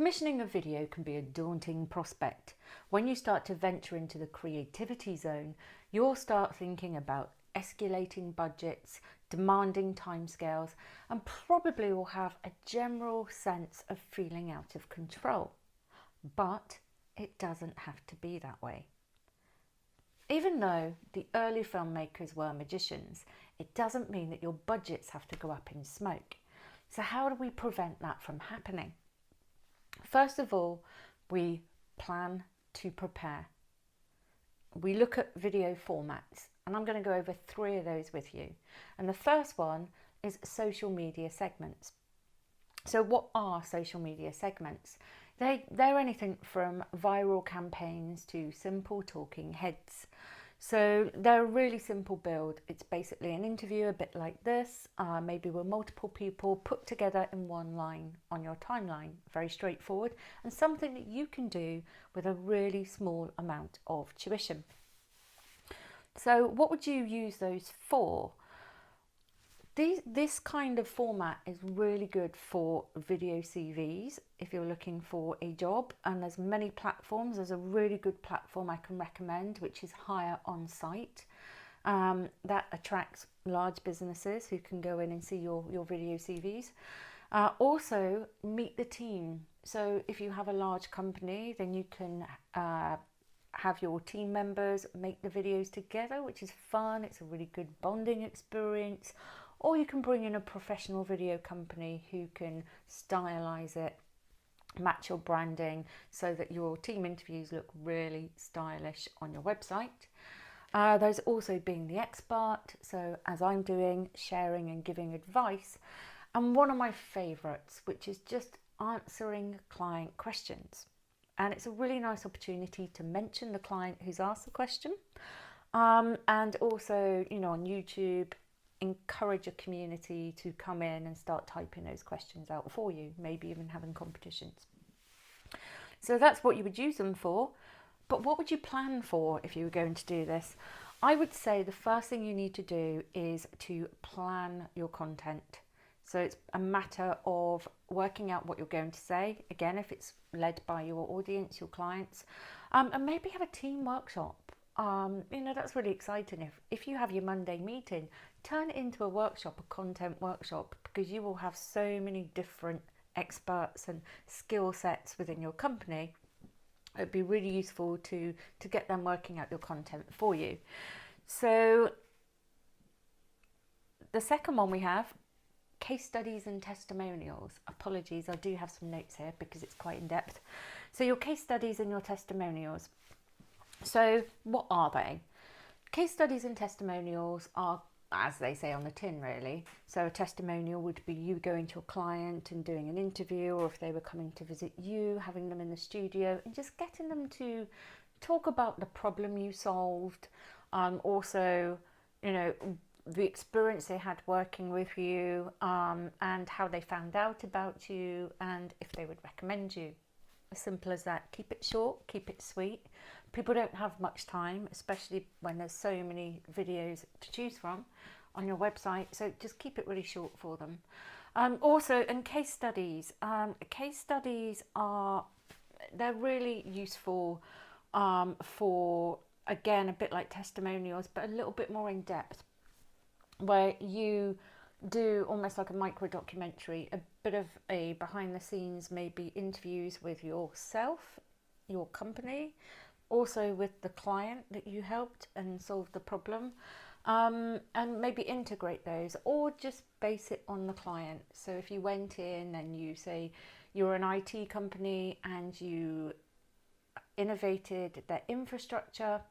Commissioning a video can be a daunting prospect. When you start to venture into the creativity zone, you'll start thinking about escalating budgets, demanding timescales, and probably will have a general sense of feeling out of control. But it doesn't have to be that way. Even though the early filmmakers were magicians, it doesn't mean that your budgets have to go up in smoke. So how do we prevent that from happening? First of all, we plan to prepare. We look at video formats, and I'm going to go over 3 of those with you. And the first one is social media segments. So what are social media segments? They're anything from viral campaigns to simple talking heads. So they're a really simple build. It's basically an interview a bit like this, maybe with multiple people put together in one line on your timeline. Very straightforward, and something that you can do with a really small amount of tuition. So what would you use those for? This kind of format is really good for video CVs if you're looking for a job, and there's many platforms. There's a really good platform I can recommend, which is Hire On Site. That attracts large businesses who can go in and see your video CVs. Also, meet the team. So if you have a large company, then you can have your team members make the videos together, which is fun. It's a really good bonding experience. Or you can bring in a professional video company who can stylize it, match your branding so that your team interviews look really stylish on your website. There's also being the expert, so as I'm doing, sharing and giving advice. And one of my favorites, which is just answering client questions. And it's a really nice opportunity to mention the client who's asked the question. And also, on YouTube, encourage a community to come in and start typing those questions out for you, maybe even having competitions. So that's what you would use them for. But what would you plan for if you were going to do this? I would say the first thing you need to do is to plan your content. So it's a matter of working out what you're going to say. Again, if it's led by your audience, your clients, and maybe have a team workshop. That's really exciting. If you have your Monday meeting, turn it into a workshop, a content workshop, because you will have so many different experts and skill sets within your company. It'd be really useful to get them working out your content for you. So the second one we have, case studies and testimonials. Apologies, I do have some notes here because it's quite in depth. So your case studies and your testimonials. So what are they? Case studies and testimonials are, as they say on the tin, really. So a testimonial would be you going to a client and doing an interview, or if they were coming to visit you, having them in the studio and just getting them to talk about the problem you solved. Also, the experience they had working with you, and how they found out about you, and if they would recommend you. As simple as that. Keep it short, keep it sweet. People don't have much time, especially when there's so many videos to choose from on your website. So just keep it really short for them. Also, and case studies. Case studies they're really useful for, again, a bit like testimonials, but a little bit more in depth, where you do almost like a micro documentary, a bit of a behind the scenes, maybe interviews with yourself, your company, also with the client that you helped and solved the problem, and maybe integrate those, or just base it on the client. So if you went in and you say you're an IT company and you innovated their infrastructure,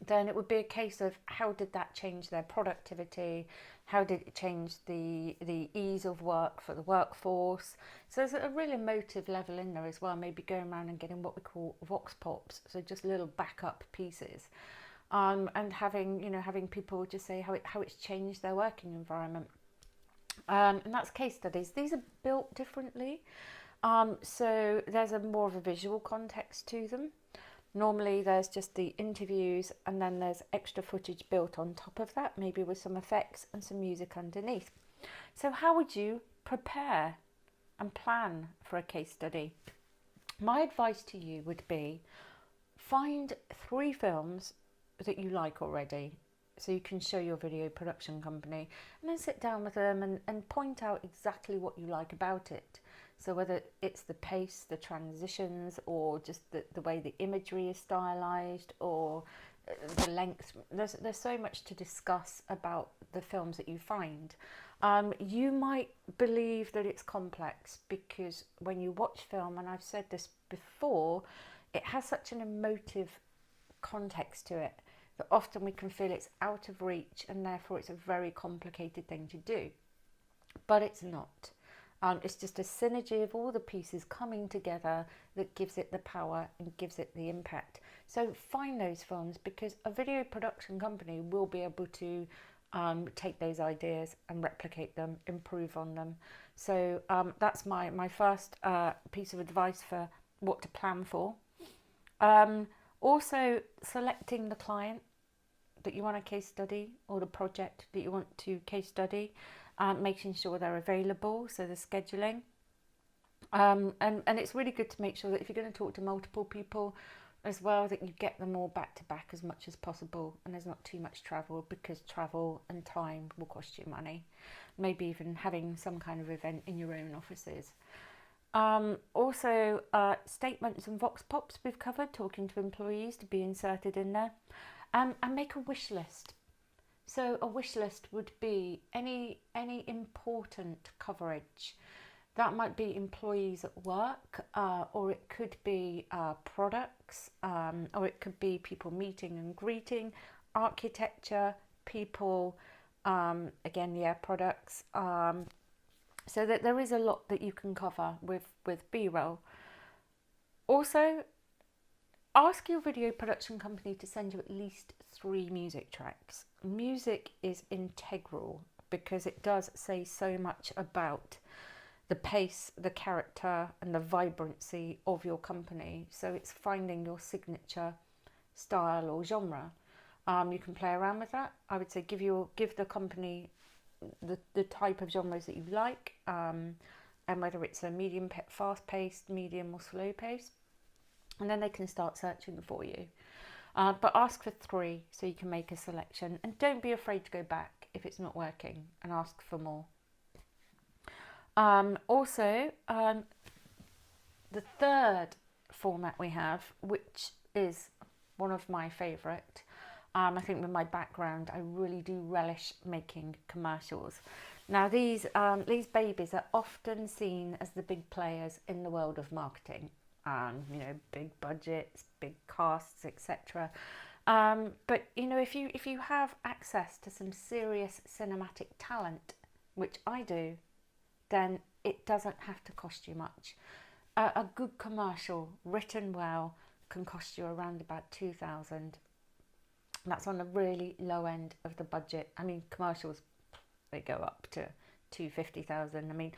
then it would be a case of how did that change their productivity? How did it change the ease of work for the workforce? So there's a really emotive level in there as well, maybe going around and getting what we call vox pops, so just little backup pieces, and having people just say how it's changed their working environment. And that's case studies. These are built differently, so there's more of a visual context to them. Normally there's just the interviews, and then there's extra footage built on top of that, maybe with some effects and some music underneath. So how would you prepare and plan for a case study. My advice to you would be find 3 films that you like already, so you can show your video production company, and then sit down with them and point out exactly what you like about it. So whether it's the pace, the transitions, or just the way the imagery is stylized, or the length. There's so much to discuss about the films that you find. You might believe that it's complex because when you watch film, and I've said this before, it has such an emotive context to it that often we can feel it's out of reach, and therefore it's a very complicated thing to do. But it's not. It's just a synergy of all the pieces coming together that gives it the power and gives it the impact. So find those films, because a video production company will be able to take those ideas and replicate them, improve on them. So that's my first piece of advice for what to plan for. Also, selecting the client that you want a case study, or the project that you want to case study, making sure they're available, so the scheduling. And it's really good to make sure that if you're going to talk to multiple people as well, that you get them all back to back as much as possible, and there's not too much travel, because travel and time will cost you money. Maybe even having some kind of event in your own offices. Also, statements and vox pops we've covered, talking to employees to be inserted in there. And make a wish list. So a wish list would be any important coverage. That might be employees at work, or it could be products, or it could be people meeting and greeting, architecture, people, again, products. So that there is a lot that you can cover with B-roll. Also, ask your video production company to send you at least 3 music tracks. Music is integral because it does say so much about the pace, the character, and the vibrancy of your company. So it's finding your signature style or genre. You can play around with that. I would say give the company the type of genres that you like, and whether it's a medium, fast-paced, medium, or slow-paced. And then they can start searching for you. But ask for 3 so you can make a selection. And don't be afraid to go back if it's not working and ask for more. Also, the third format we have, which is one of my favourite, I think with my background, I really do relish making commercials. Now, these babies are often seen as the big players in the world of marketing. Big budgets, big casts, etc. But if you have access to some serious cinematic talent, which I do, then it doesn't have to cost you much. A good commercial written well can cost you around about 2,000. That's on the really low end of the budget. I mean, commercials, they go up to 250,000. I mean,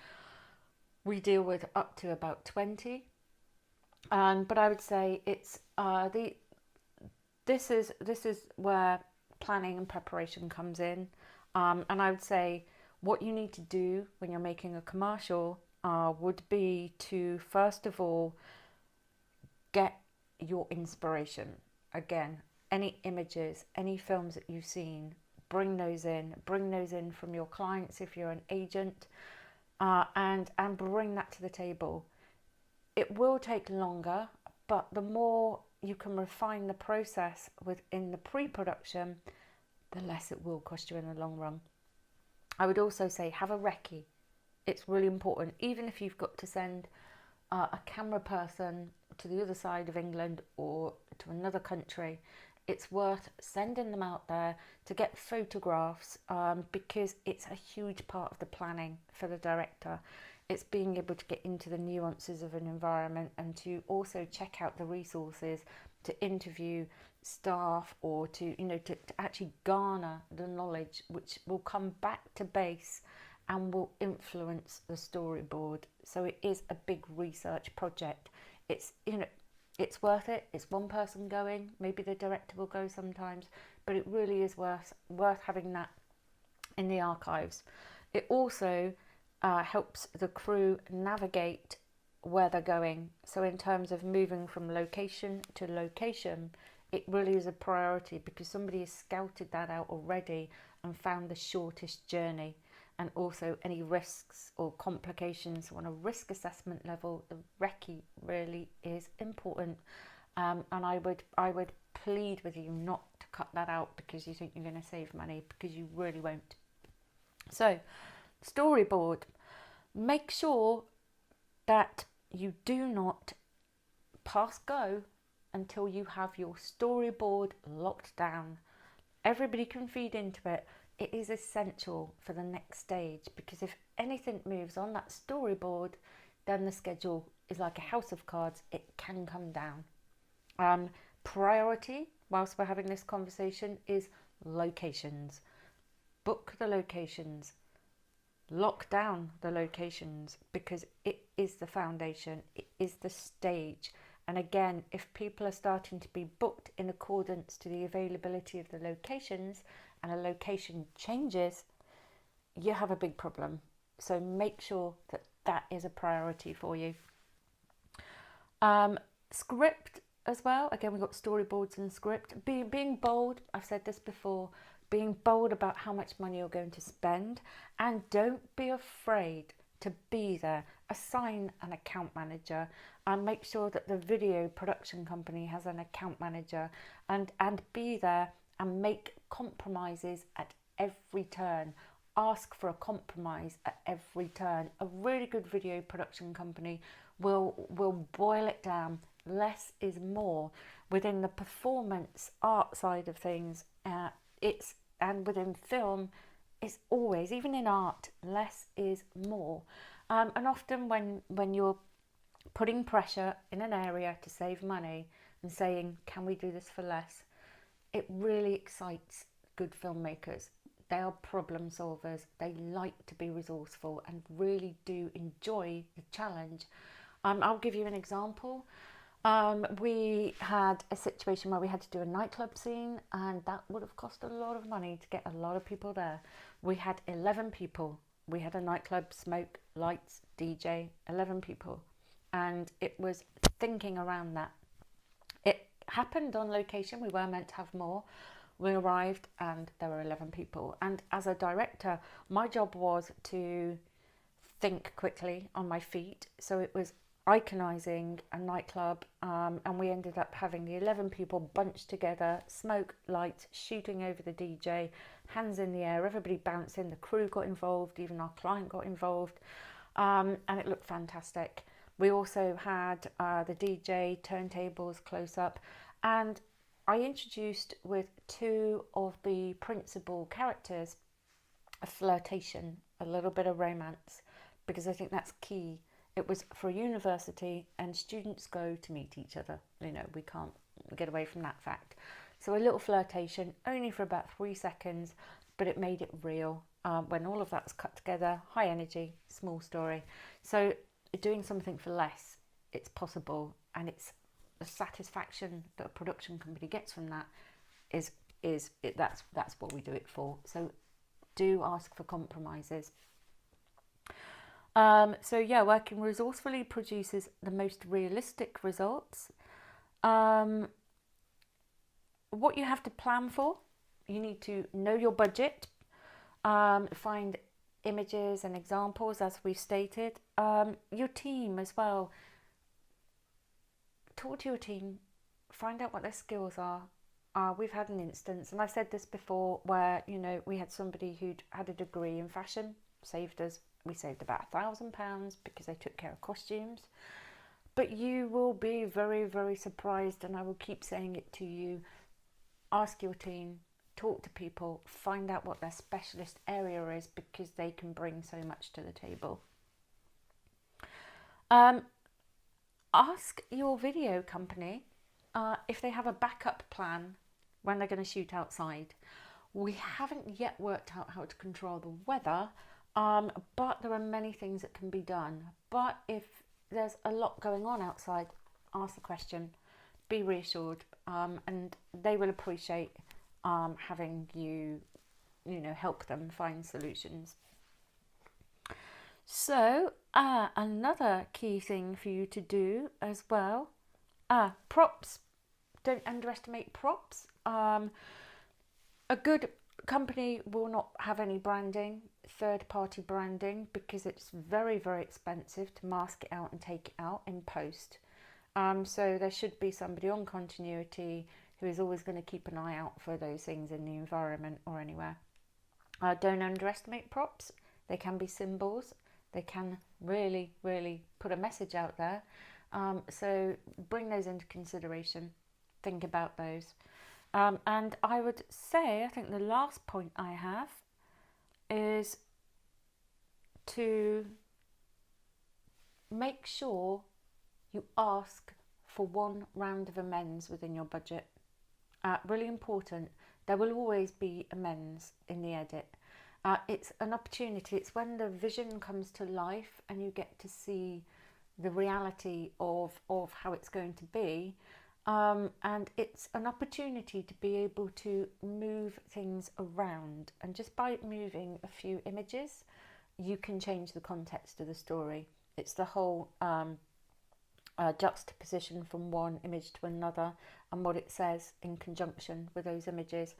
we deal with up to about 20. But I would say it's this is where planning and preparation comes in. And I would say what you need to do when you're making a commercial would be to, first of all, get your inspiration. Again, any images, any films that you've seen, bring those in from your clients if you're an agent, and bring that to the table. It will take longer, but the more you can refine the process within the pre-production, the less it will cost you in the long run. I would also say have a recce. It's really important, even if you've got to send a camera person to the other side of England or to another country. It's worth sending them out there to get photographs, because it's a huge part of the planning for the director. It's being able to get into the nuances of an environment and to also check out the resources, to interview staff, or to actually garner the knowledge which will come back to base and will influence the storyboard. So it is a big research project. It's worth it. It's one person going, maybe the director will go sometimes, but it really is worth having that in the archives. It also helps the crew navigate where they're going. So in terms of moving from location to location, it really is a priority because somebody has scouted that out already and found the shortest journey. And also any risks or complications. So on a risk assessment level, the recce really is important. And I would plead with you not to cut that out because you think you're going to save money, because you really won't. So storyboard, make sure that you do not pass go until you have your storyboard locked down. Everybody can feed into it. It is essential for the next stage, because if anything moves on that storyboard, then the schedule is like a house of cards. It can come down. Priority, whilst we're having this conversation, is locations. Book the locations. Lock down the locations, because it is the foundation. It is the stage. And again, if people are starting to be booked in accordance to the availability of the locations, and a location changes, you have a big problem. So make sure that that is a priority for you. Script as well. Again, we've got storyboards and script. Being bold, I've said this before, being bold about how much money you're going to spend, and don't be afraid to be there. Assign an account manager and make sure that the video production company has an account manager, and be there and make compromises at every turn. Ask for a compromise at every turn. A really good video production company will boil it down. Less is more. Within the performance art side of things, and within film, it's always, even in art, less is more. And often when you're putting pressure in an area to save money and saying, can we do this for less, it really excites good filmmakers. They are problem solvers. They like to be resourceful and really do enjoy the challenge. I'll give you an example. We had a situation where we had to do a nightclub scene, and that would have cost a lot of money to get a lot of people there. We had 11 people. We had a nightclub, smoke, lights, DJ, 11 people. And it was thinking around that. It happened on location. We were meant to have more. We arrived and there were 11 people. And as a director, my job was to think quickly on my feet. So it was iconizing a nightclub, and we ended up having the 11 people bunched together, smoke, lights, shooting over the DJ, hands in the air, everybody bouncing, the crew got involved, even our client got involved, and it looked fantastic. We also had the DJ, turntables close up, and I introduced with two of the principal characters a flirtation, a little bit of romance, because I think that's key. It was for a university and students go to meet each other. You know, we can't get away from that fact. So a little flirtation, only for about 3 seconds, but it made it real. When all of that was cut together, high energy, small story. So doing something for less, it's possible, and it's the satisfaction that a production company gets from that that's what we do it for. So do ask for compromises. So yeah, working resourcefully produces the most realistic results. What you have to plan for, you need to know your budget, find images and examples as we've stated, your team as well. Talk to your team, find out what their skills are. We've had an instance, and I've said this before, where, you know, we had somebody who'd had a degree in fashion, we saved about £1,000 because they took care of costumes. But you will be very, very surprised, and I will keep saying it to you. Ask your team, talk to people, find out what their specialist area is, because they can bring so much to the table. Ask your video company if they have a backup plan when they're going to shoot outside. We haven't yet worked out how to control the weather, but there are many things that can be done. But if there's a lot going on outside, ask the question, be reassured, and they will appreciate having you, help them find solutions. So another key thing for you to do as well, props. Don't underestimate props. A good company will not have any branding, third-party branding, because it's very, very expensive to mask it out and take it out in post. So there should be somebody on continuity who is always going to keep an eye out for those things in the environment or anywhere. Don't underestimate props. They can be symbols. They can really, really put a message out there. So bring those into consideration. Think about those. And I would say, I think the last point I have is to make sure you ask for one round of amends within your budget. Really important. There will always be amends in the edit. It's an opportunity. It's when the vision comes to life and you get to see the reality of how it's going to be. And it's an opportunity to be able to move things around. And just by moving a few images, you can change the context of the story. It's the whole juxtaposition from one image to another and what it says in conjunction with those images.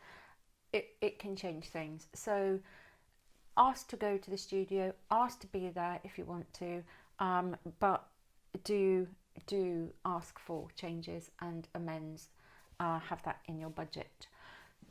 It can change things. So ask to go to the studio, ask to be there if you want to, but do ask for changes and amends. Have that in your budget.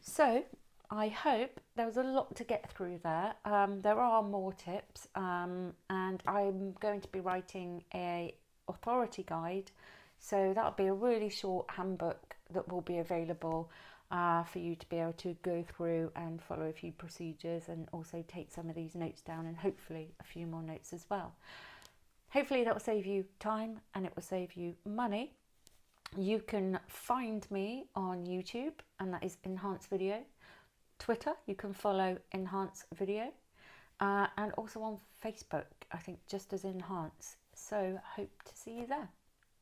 So I hope there was a lot to get through there. There are more tips, and I'm going to be writing a authority guide, so that'll be a really short handbook that will be available for you to be able to go through and follow a few procedures, and also take some of these notes down, and hopefully a few more notes as well. Hopefully that will save you time and it will save you money. You can find me on YouTube, and that is Enhance Video. Twitter, you can follow Enhance Video, and also on Facebook, I think just as Enhance. So hope to see you there.